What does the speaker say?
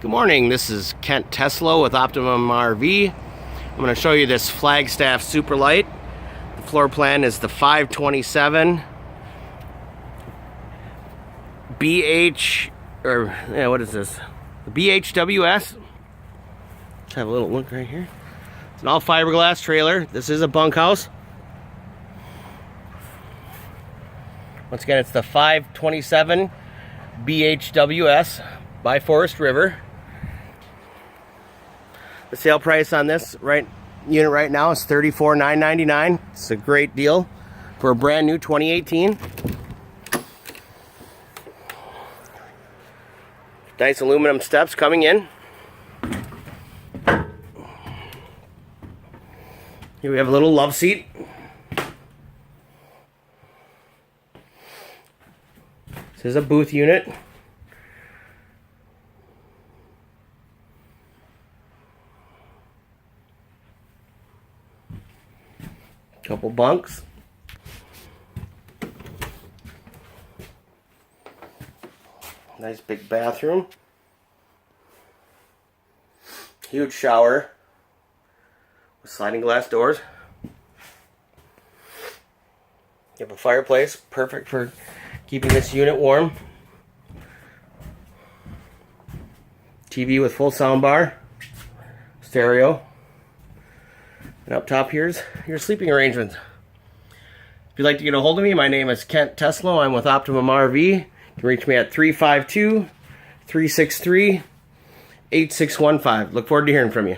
Good morning, this is Kent Teslo with Optimum RV. I'm going to show you this Flagstaff Super Lite. The floor plan is the 527 what is this? The BHWS. Let's have a little look right here. It's an all fiberglass trailer. This is a bunkhouse. Once again, it's the 527 BHWS by Forest River. The sale price on this unit right now is $34,999. It's a great deal for a brand new 2018. Nice aluminum steps coming in. Here we have a little love seat. This is a booth unit. Couple bunks. Nice big bathroom. Huge shower with sliding glass doors. You have a fireplace, perfect for keeping this unit warm. TV with full sound bar, stereo. And up top here's your sleeping arrangements. If you'd like to get a hold of me, my name is Kent Teslo. I'm with Optimum RV. You can reach me at 352-363-8615. Look forward to hearing from you.